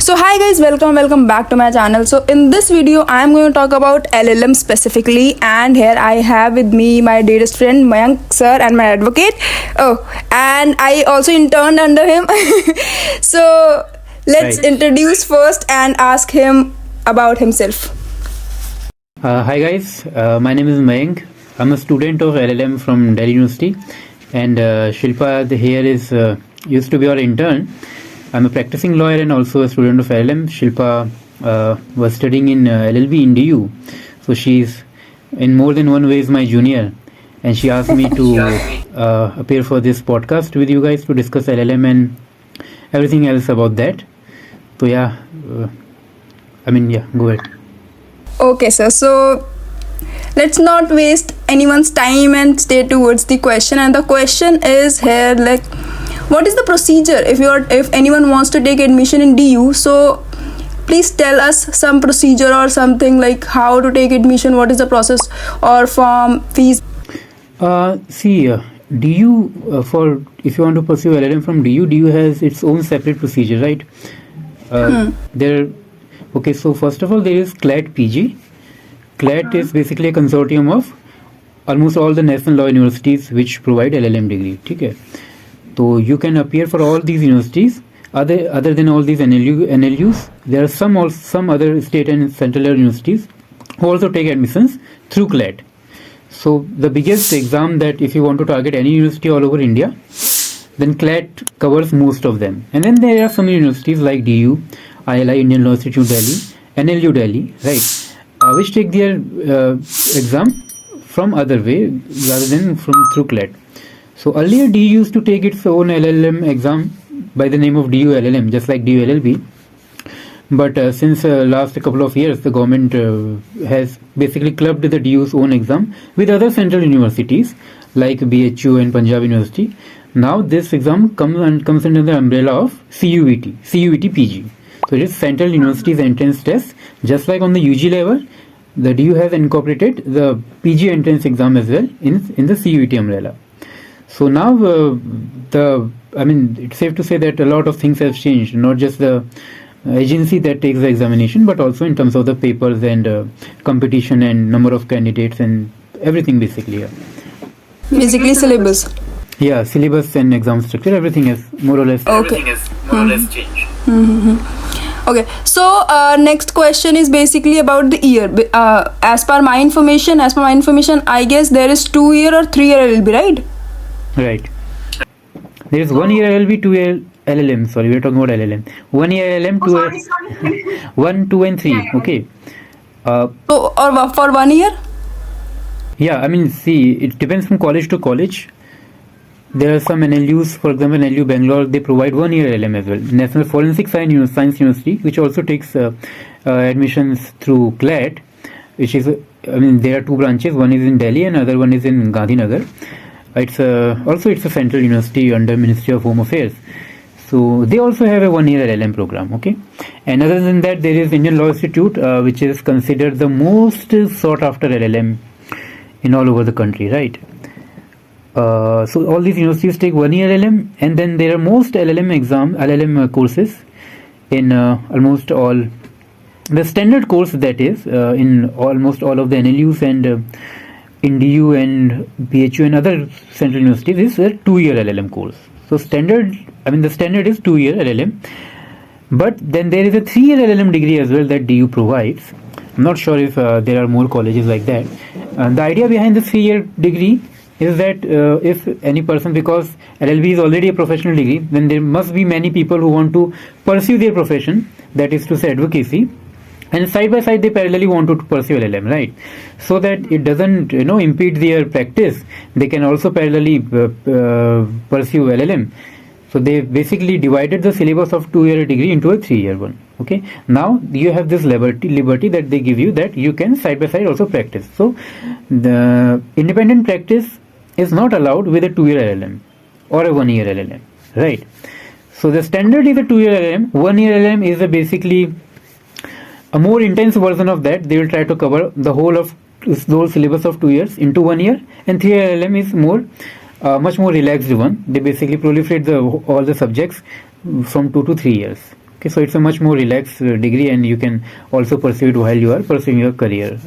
So hi guys, welcome back to my channel. So in this video I am going to talk about LLM specifically, and here I have with me my dearest friend Mayank sir and my advocate. Oh, and I also interned under him. So let's introduce first and ask him about himself. Hi guys, my name is Mayank. I'm a student of LLM from Delhi University, and Shilpa here is used to be our intern. I'm a practicing lawyer and also a student of LLM. Shilpa was studying in LLB in DU, so she's in more than one ways my junior, and she asked me to appear for this podcast with you guys to discuss LLM and everything else about that. So yeah, go ahead. Okay sir, so let's not waste anyone's time and stay towards the question. And the question is here, like, what is the procedure if anyone wants to take admission in DU? So please tell us some procedure or something, like how to take admission, what is the process or form, fees. DU for if you want to pursue LLM from DU has its own separate procedure, right? So first of all, there is CLAT PG. CLAT is basically a consortium of almost all the national law universities which provide LLM degree. Okay? So you can appear for all these universities. Other than all these NLUs, there are some other state and central universities who also take admissions through CLAT. So the biggest exam that if you want to target any university all over India, then CLAT covers most of them. And then there are some universities like DU, ILI, Indian Law Institute Delhi, NLU Delhi, right, which take their exam from other way rather than through CLAT. So earlier DU used to take its own LLM exam by the name of DU LLM, just like DU LLB. But since last couple of years, the government has basically clubbed the DU's own exam with other central universities like BHU and Punjab University. Now this exam comes under the umbrella of CUET PG. So it is Central Universities Entrance Test. Just like on the UG level, the DU has incorporated the PG entrance exam as well in the CUET umbrella. So now it's safe to say that a lot of things have changed, not just the agency that takes the examination, but also in terms of the papers and competition and number of candidates and everything basically. Basically syllabus. Yeah, syllabus and exam structure, everything has more or less changed. Okay, so next question is basically about the year. As per my information, I guess there is 2 year or 3 year LLB, right? Right. There is 1 year LLB, 2 year LLM. Sorry, we are talking about LLM. 1 year LLM, 2 year 1, 2 and 3. Okay. Or for 1 year? Yeah, it depends from college to college. There are some NLUs, for example, NLU Bangalore, they provide 1 year LLM as well. National Forensic Science University, which also takes admissions through CLAT, which is, there are two branches. One is in Delhi and other one is in Gandhinagar. It's a central university under Ministry of Home Affairs. So they also have a 1 year LLM program, okay? And other than that, there is Indian Law Institute, which is considered the most sought after LLM in all over the country, right? So all these universities take 1 year LLM, and then there are most LLM courses in almost all the standard course, that is in almost all of the NLUs and in DU and BHU and other central universities is a 2 year LLM course. So the standard is 2 year LLM, but then there is a 3 year LLM degree as well that DU provides. I'm not sure if there are more colleges like that. The idea behind the 3 year degree is that if any person, because LLB is already a professional degree, then there must be many people who want to pursue their profession, that is to say advocacy, and side by side they parallelly want to pursue LLM, right? So that it doesn't impede their practice, they can also parallelly pursue LLM. So they basically divided the syllabus of 2 year degree into a 3 year one. Okay, now you have this liberty that they give you, that you can side by side also practice. So the independent practice is not allowed with a 2 year LLM or a 1 year LLM, right? So the standard is a 2 year LLM. 1 year LLM is basically a more intense version of that. They will try to cover the whole of those syllabus of 2 years into 1 year, and 3 year LLM is much more relaxed one. They basically proliferate all the subjects from 2 to 3 years. Okay, so it's a much more relaxed degree, and you can also pursue it while you are pursuing your career.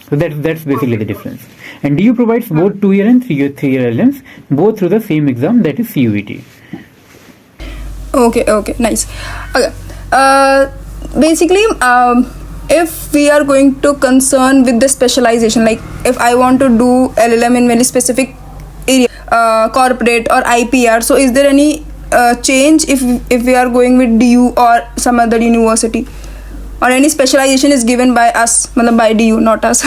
So that's basically the difference. And DU provides both 2-year and 3-year LLMs, both through the same exam, that is CUET. Okay, nice. Okay, basically, if we are going to concern with the specialization, like if I want to do LLM in very specific area, corporate or IPR, so is there any change if we are going with DU or some other university, or any specialization is given by us, matlab by DU, not us?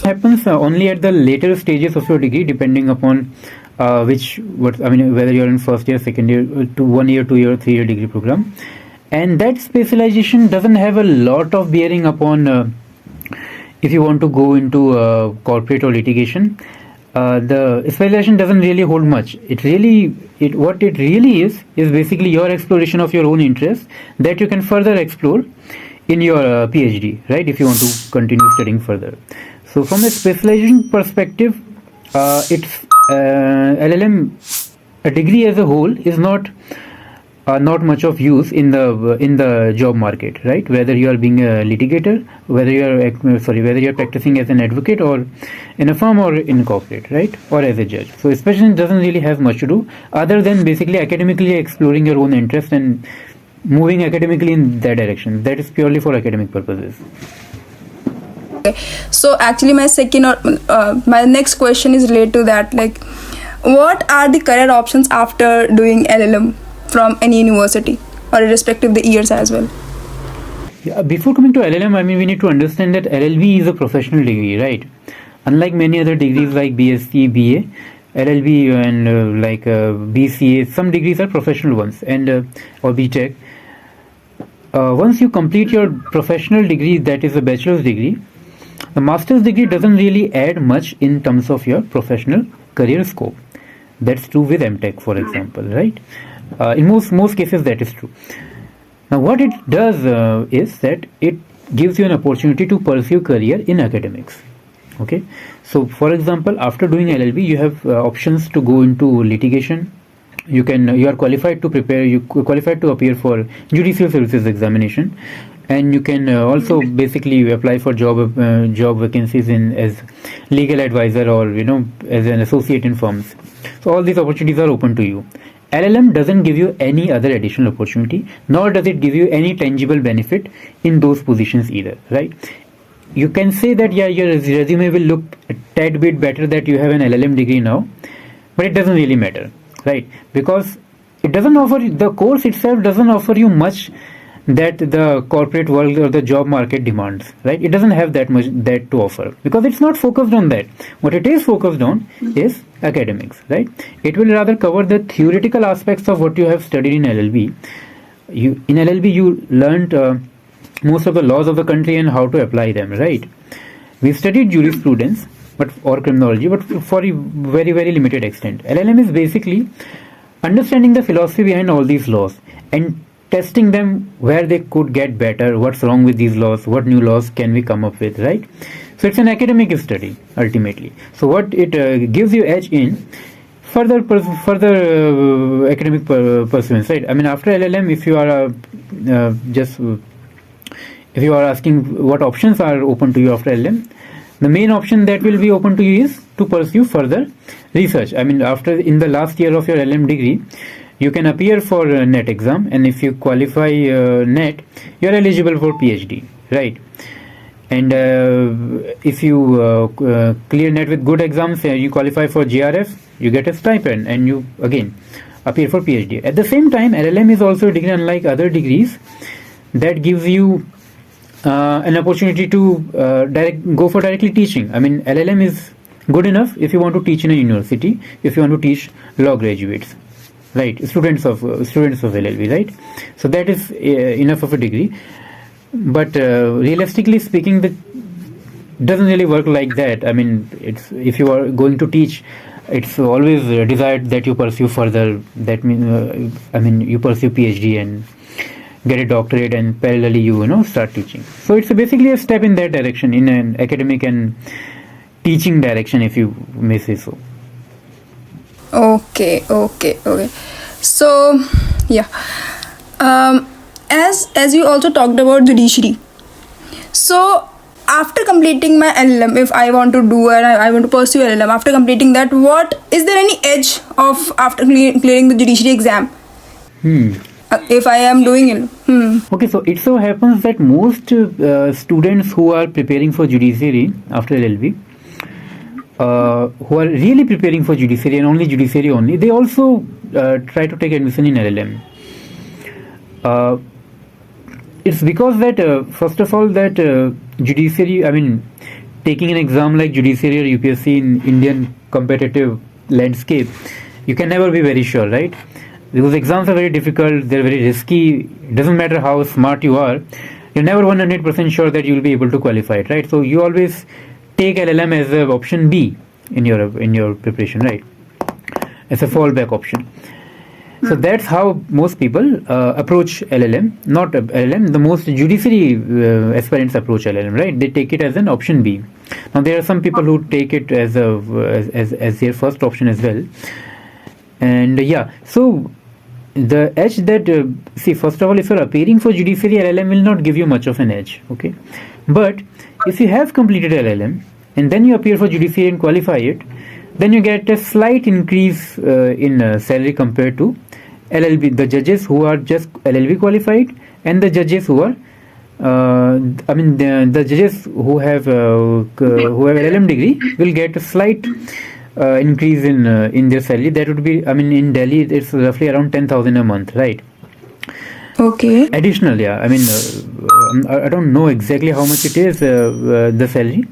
Happens only at the later stages of your degree, depending upon whether you're in first year, second year, 1 year, 2 year, 3-year degree program. And that specialization doesn't have a lot of bearing upon if you want to go into corporate or litigation. The specialization doesn't really hold much. What it really is basically your exploration of your own interests that you can further explore in your PhD, right? If you want to continue studying further. So from a specialization perspective, it's LLM, a degree as a whole is not much of use in the job market, right? Whether you are being a litigator, whether you are practicing as an advocate or in a firm or in corporate, right? Or as a judge. So specialization doesn't really have much to do other than basically academically exploring your own interest and moving academically in that direction. That is purely for academic purposes. So actually my next question is related to that, like what are the career options after doing LLM from any university, or irrespective the years as well? Yeah, before coming to LLM, we need to understand that LLB is a professional degree, right? Unlike many other degrees like BSc, BA, LLB and BCA, some degrees are professional ones, and or BTech. Once you complete your professional degree, that is a bachelor's degree, the master's degree doesn't really add much in terms of your professional career scope. That's true with MTech, for example, right? In most cases, that is true. Now, what it does is that it gives you an opportunity to pursue career in academics. Okay, so for example, after doing LLB, you have options to go into litigation. You are qualified to prepare. You qualified to appear for judicial services examination, and you can also basically apply for job vacancies as legal advisor or as an associate in firms. So all these opportunities are open to you. LLM doesn't give you any other additional opportunity, nor does it give you any tangible benefit in those positions either, right? You can say that your resume will look a tad bit better that you have an LLM degree now, but it doesn't really matter, right? Because the course itself doesn't offer you much that the corporate world or the job market demands, right? It doesn't have that much that to offer because it's not focused on that. What it is focused on is academics, right? It will rather cover the theoretical aspects of what you have studied in LLB. In LLB, you learned most of the laws of the country and how to apply them, right? We studied jurisprudence or criminology, but for a very, very limited extent. LLM is basically understanding the philosophy behind all these laws and testing them where they could get better, what's wrong with these laws, what new laws can we come up with, right? So it's an academic study ultimately. So what it gives you edge in further academic pursuance, right? After LLM, if you are asking what options are open to you after LLM, the main option that will be open to you is to pursue further research. In the last year of your LLM degree, you can appear for NET exam, and if you qualify NET, you are eligible for PhD, right? And if you clear NET with good exams, you qualify for JRF, you get a stipend, and you again appear for PhD. At the same time, LLM is also a degree unlike other degrees that gives you an opportunity to go for directly teaching. LLM is good enough if you want to teach in a university, if you want to teach law graduates, right? Students of LLB, right? So that is enough of a degree. But realistically speaking, that doesn't really work like that. If you are going to teach, it's always desired that you pursue further. That means, you pursue PhD and get a doctorate, and parallelly you start teaching. So it's basically a step in that direction, in an academic and teaching direction, if you may say so. Okay. So yeah, As you also talked about judiciary, so after completing my LLM, if I want to do and I want to pursue LLM, after completing that, what is there any edge of after clearing the judiciary exam? If I am doing it. Okay, so it so happens that most students who are preparing for judiciary after LLB, who are really preparing for judiciary and only judiciary only, they also try to take admission in LLM. It's because that first of all that judiciary, I mean, taking an exam like judiciary or UPSC in Indian competitive landscape, you can never be very sure, right? Because exams are very difficult, they're very risky. It doesn't matter how smart you are, you're never 100% sure that you'll be able to qualify it, right? So you always take LLM as a option B in your preparation, right? As a fallback option. So that's how most people approach LLM, not LLM. The most judiciary aspirants approach LLM, right? They take it as an option B. Now there are some people who take it as their first option as well. And yeah, so the edge that see, first of all, if you're appearing for judiciary, LLM will not give you much of an edge, okay? But if you have completed LLM and then you appear for judiciary and qualify it, then you get a slight increase in salary compared to LLB, the judges who are just LLB qualified, and the judges who are the judges who have LLM degree will get a slight increase in their salary. That would be, I mean, in Delhi it's roughly around 10,000 a month, right? Okay. Additional, yeah. I mean, I don't know exactly how much it is, the salary,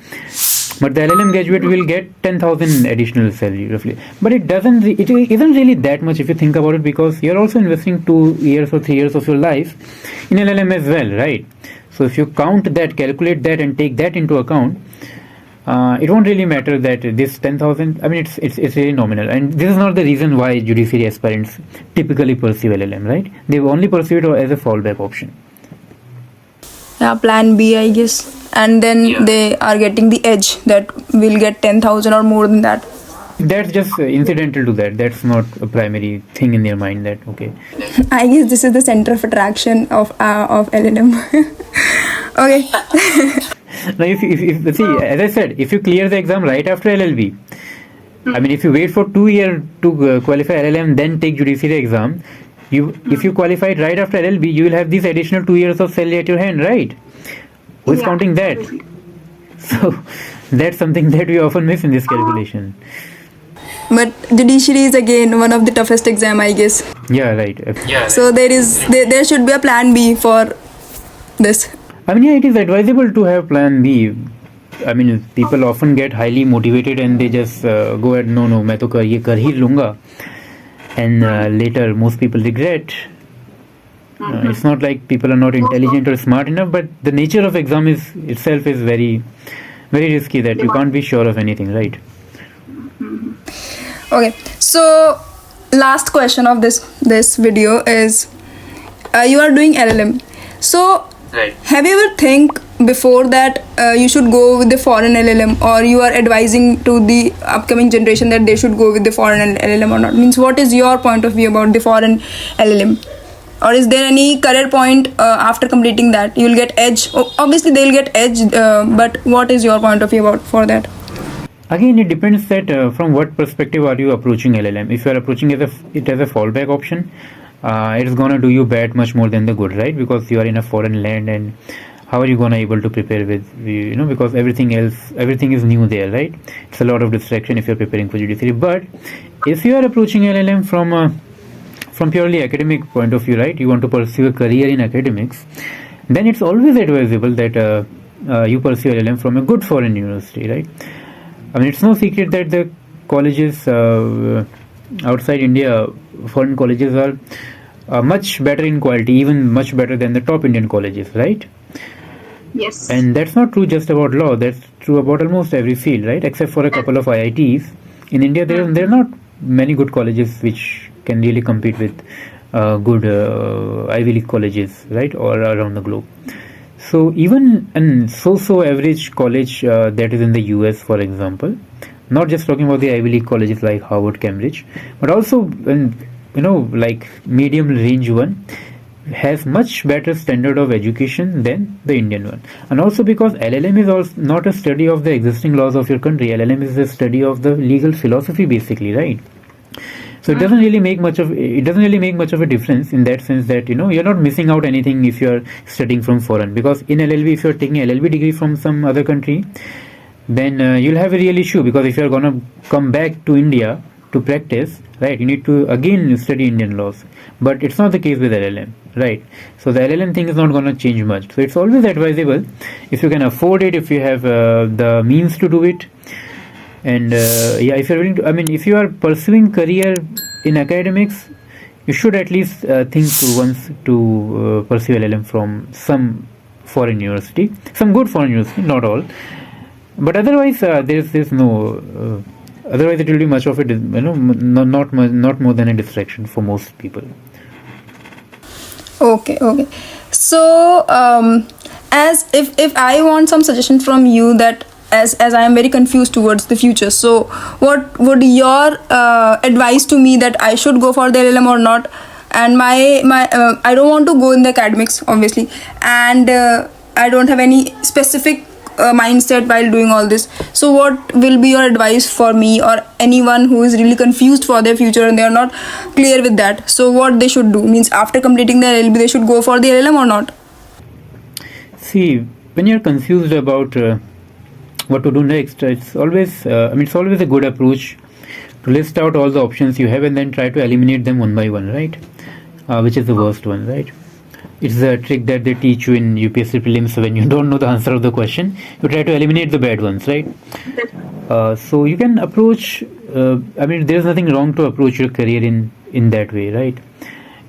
but the LLM graduate will get 10,000 additional salary roughly. But it isn't really that much if you think about it, because you're also investing 2 years or 3 years of your life in LLM as well, right? So if you count that, calculate that, and take that into account, it won't really matter that this 10,000. I mean, it's really nominal, and this is not the reason why judiciary aspirants typically pursue LLM, right? They only pursue it as a fallback option. Yeah, plan B, I guess. And then they are getting the edge that will get 10,000 or more than that. That's just incidental to that. That's not a primary thing in their mind. That okay. I guess this is the center of attraction of LLM. Okay. Now, if see, as I said, if you clear the exam right after LLB, I mean, if you wait for 2 years to qualify LLM, then take judiciary exam, if you qualified right after LLB, you will have these additional 2 years of salary at your hand, right? Who is counting that? So that's something that we often miss in this calculation. But judiciary is again one of the toughest exam, I guess. Yeah, right. Yeah. So there should be a plan B for this. I mean, yeah, it is advisable to have plan B. I mean, people often get highly motivated and they just go ahead, no, मैं तो ये कर ही लूँगा, and later most people regret. It's not like people are not intelligent or smart enough, but the nature of exam itself is very, very risky, that you can't be sure of anything, right? Okay, so last question of this video is, you are doing LLM. So Right. have you ever think before that you should go with the foreign LLM, or you are advising to the upcoming generation that they should go with the foreign LLM or not? Means, what is your point of view about the foreign LLM? Or is there any career point after completing that you will get edge? Obviously they will get edge, but what is your point of view about for that? Again, it depends that from what perspective are you approaching LLM. If you are approaching it as a fallback option, it's gonna do you bad much more than the good, right? Because you are in a foreign land, and how are you gonna able to prepare with, because everything is new there, right? It's a lot of distraction if you're preparing for judiciary. But if you are approaching LLM from purely academic point of view, right? You want to pursue a career in academics, then it's always advisable that you pursue LLM from a good foreign university, right? I mean, it's no secret that the colleges outside India, foreign colleges are much better in quality, even much better than the top Indian colleges, right? Yes. And that's not true just about law, that's true about almost every field, right? Except for a couple of IITs. In India, there are not many good colleges which can really compete with good Ivy League colleges, right, or around the globe. So even an so average college that is in the US, for example, not just talking about the Ivy League colleges like Harvard, Cambridge, but also like medium range one, has much better standard of education than the Indian one. And also because LLM is also not a study of the existing laws of your country. LLM is a study of the legal philosophy basically, right? So it doesn't really make much of a difference in that sense that you're not missing out anything if you're studying from foreign, because in LLB, if you're taking a LLB degree from some other country, then you'll have a real issue, because if you're gonna come back to India to practice, right, you need to again study Indian laws. But it's not the case with LLM, right? So the LLM thing is not gonna change much. So it's always advisable, if you can afford it, if you have the means to do it. And if you're willing to, if you are pursuing career in academics, you should at least think once to pursue LLM from some foreign university, some good foreign university, not all. But otherwise, there's no. Otherwise, it will be much of it, not more than a distraction for most people. Okay. So, as if I want some suggestion from you, that as I am very confused towards the future, so what would your advice to me, that I should go for the LLM or not? And my I don't want to go in the academics, obviously, and I don't have any specific mindset while doing all this. So what will be your advice for me or anyone who is really confused for their future and they are not clear with that? So what they should do, means after completing the LLB they should go for the LLM or not? See, when you're confused about what to do next, it's always a good approach to list out all the options you have and then try to eliminate them one by one, right? Which is the worst one, right? It's a trick that they teach you in UPSC prelims. When you don't know the answer of the question, you try to eliminate the bad ones, right? So you can approach, there's nothing wrong to approach your career in that way, right?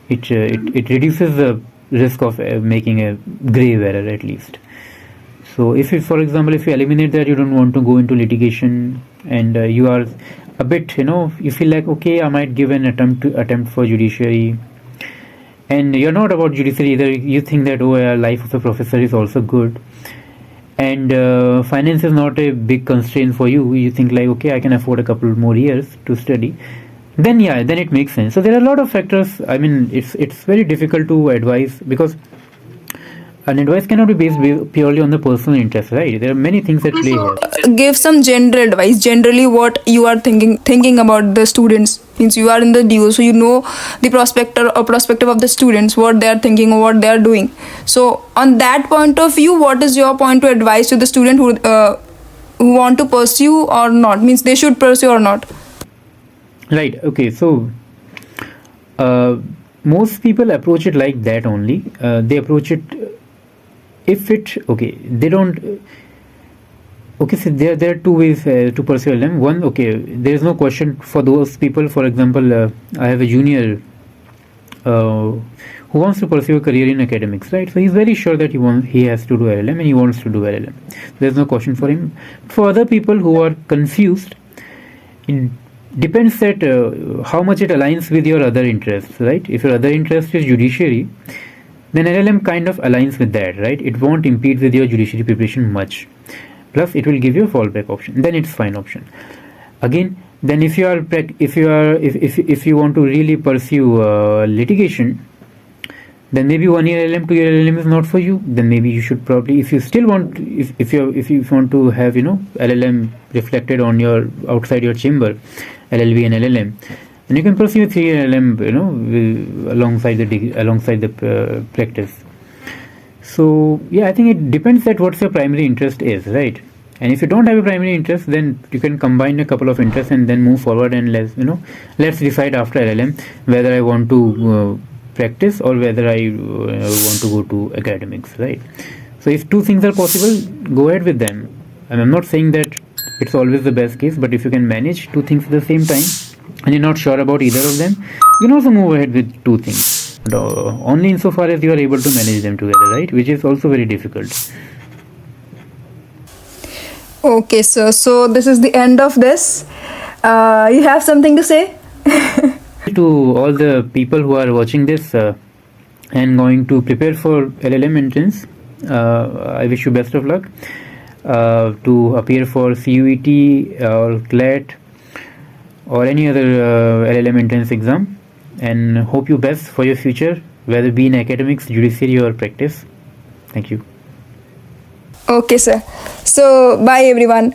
It reduces the risk of making a grave error, at least. So for example, if you eliminate that, you don't want to go into litigation, and you are a bit, you feel like, okay, I might give an attempt for judiciary, and you're not about judiciary either. You think that, life of a professor is also good, and finance is not a big constraint for you. You think like, okay, I can afford a couple more years to study. Then it makes sense. So there are a lot of factors. It's very difficult to advise, because an advice cannot be based purely on the personal interest, right? There are many things at play here. Give some general advice, generally what you are thinking about the students, means you are in the DO, so you know the perspective of the students, what they are thinking or what they are doing. So on that point of view, what is your point to advise to the student who want to pursue or not, means they should pursue or not? Right. Okay. So most people approach it like that only. They approach it, they don't. Okay, so there are two ways to pursue LLM. One, there is no question for those people. For example, I have a junior who wants to pursue a career in academics, right? So he's very sure that he has to do LLM and he wants to do LLM. There's no question for him. For other people who are confused, it depends that how much it aligns with your other interests, right? If your other interest is judiciary, then LLM kind of aligns with that, right? It won't impede with your judiciary preparation much. Plus, it will give you a fallback option. Then it's fine option. Again, then if you want to really pursue litigation, then maybe 1 year LLM, 2 year LLM is not for you. Then maybe you should probably, if you still want, if you want to have LLM reflected on your outside your chamber, LLB and LLM, and you can pursue a 3 year LLM, alongside the practice. So I think it depends that what's your primary interest is, right? And if you don't have a primary interest, then you can combine a couple of interests and then move forward, and let's decide after LLM whether I want to practice or whether I want to go to academics, right? So if two things are possible, go ahead with them. And I'm not saying that it's always the best case, but if you can manage two things at the same time and you're not sure about either of them, you can also move ahead with two things. Only insofar as you are able to manage them together, right? Which is also very difficult. Okay, sir. So this is the end of this. You have something to say? To all the people who are watching this and going to prepare for LLM entrance, I wish you best of luck to appear for CUET or CLAT or any other LLM entrance exam, and hope you best for your future whether be in academics, judiciary, or practice. Thank you. Okay, sir. So, bye everyone.